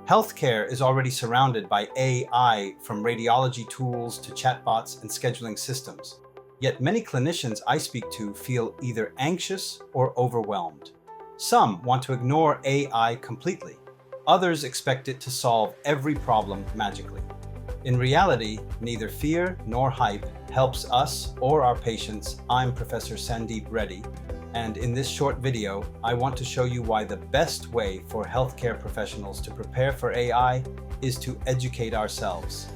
Healthcare is already surrounded by AI, from radiology tools to chatbots and scheduling systems. Yet many clinicians I speak to feel either anxious or overwhelmed. Some want to ignore AI completely. Others expect it to solve every problem magically. In reality, neither fear nor hype helps us or our patients. I'm Professor Sandeep Reddy, and in this short video, I want to show you why the best way for healthcare professionals to prepare for AI is to educate ourselves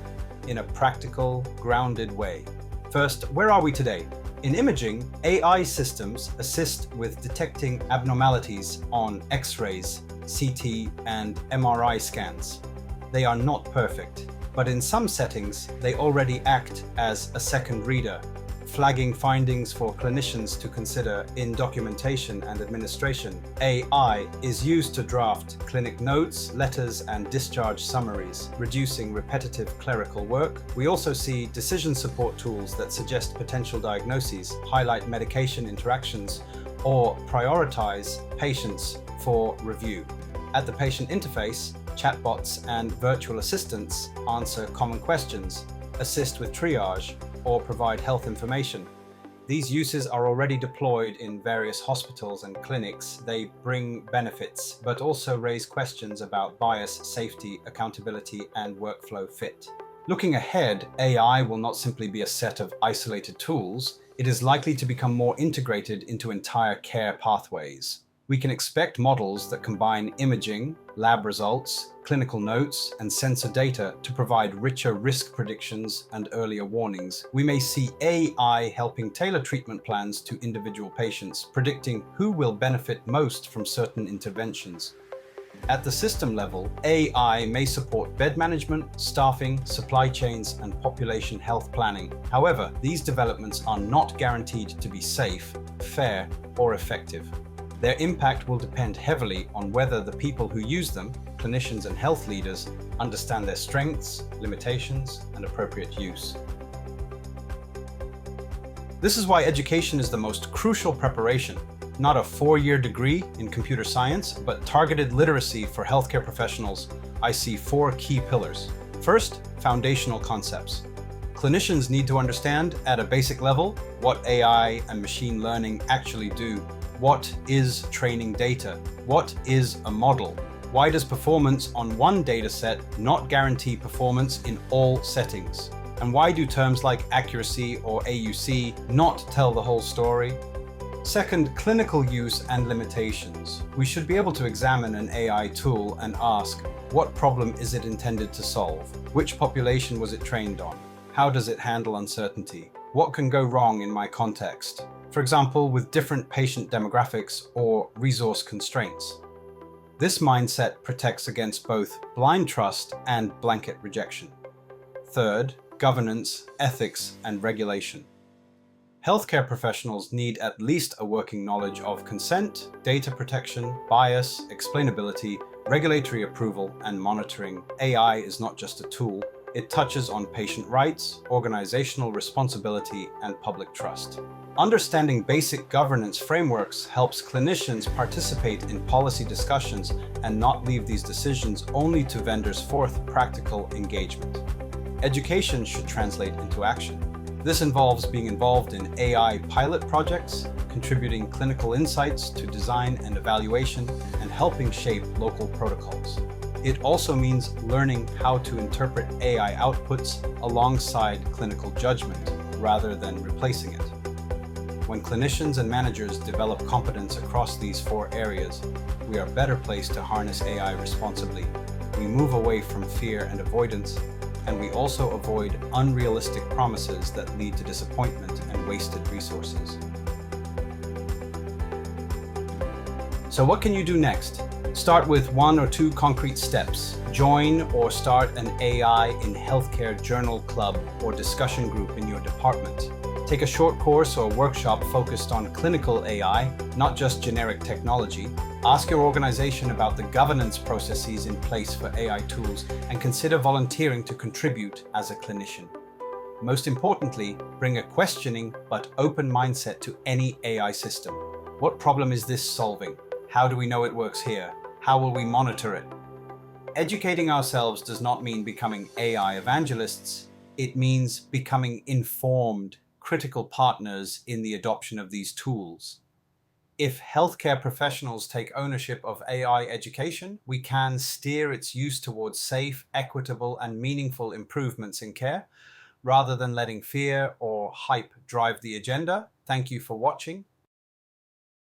in a practical, grounded way. First, where are we today? In imaging, AI systems assist with detecting abnormalities on X-rays, CT, and MRI scans. They are not perfect, but in some settings, they already act as a second reader, flagging findings for clinicians to consider in documentation and administration. AI is used to draft clinic notes, letters, and discharge summaries, reducing repetitive clerical work. We also see decision support tools that suggest potential diagnoses, highlight medication interactions, or prioritize patients for review. At the patient interface, chatbots and virtual assistants answer common questions, assist with triage, or provide health information. These uses are already deployed in various hospitals and clinics. They bring benefits, but also raise questions about bias, safety, accountability, and workflow fit. Looking ahead, AI will not simply be a set of isolated tools. It is likely to become more integrated into entire care pathways. We can expect models that combine imaging, lab results, clinical notes, and sensor data to provide richer risk predictions and earlier warnings. We may see AI helping tailor treatment plans to individual patients, predicting who will benefit most from certain interventions. At the system level, AI may support bed management, staffing, supply chains, and population health planning. However, these developments are not guaranteed to be safe, fair, or effective. Their impact will depend heavily on whether the people who use them, clinicians and health leaders, understand their strengths, limitations, and appropriate use. This is why education is the most crucial preparation. Not a 4-year degree in computer science, but targeted literacy for healthcare professionals. I see 4 key pillars. First, foundational concepts. Clinicians need to understand at a basic level what AI and machine learning actually do. What is training data? What is a model? Why does performance on one dataset not guarantee performance in all settings? And why do terms like accuracy or AUC not tell the whole story? Second, clinical use and limitations. We should be able to examine an AI tool and ask, what problem is it intended to solve? Which population was it trained on? How does it handle uncertainty? What can go wrong in my context? For example, with different patient demographics or resource constraints. This mindset protects against both blind trust and blanket rejection. Third, governance, ethics, and regulation. Healthcare professionals need at least a working knowledge of consent, data protection, bias, explainability, regulatory approval, and monitoring. AI is not just a tool. It touches on patient rights, organizational responsibility, and public trust. Understanding basic governance frameworks helps clinicians participate in policy discussions and not leave these decisions only to vendors. Fourth, practical engagement. Education should translate into action. This involves being involved in AI pilot projects, contributing clinical insights to design and evaluation, and helping shape local protocols. It also means learning how to interpret AI outputs alongside clinical judgment rather than replacing it. When clinicians and managers develop competence across these 4 areas, we are better placed to harness AI responsibly. We move away from fear and avoidance, and we also avoid unrealistic promises that lead to disappointment and wasted resources. So what can you do next? Start with 1 or 2 concrete steps. Join or start an AI in Healthcare Journal Club or discussion group in your department. Take a short course or workshop focused on clinical AI, not just generic technology. Ask your organization about the governance processes in place for AI tools and consider volunteering to contribute as a clinician. Most importantly, bring a questioning but open mindset to any AI system. What problem is this solving? How do we know it works here? How will we monitor it? Educating ourselves does not mean becoming AI evangelists. It means becoming informed, critical partners in the adoption of these tools. If healthcare professionals take ownership of AI education, we can steer its use towards safe, equitable, and meaningful improvements in care, rather than letting fear or hype drive the agenda. Thank you for watching.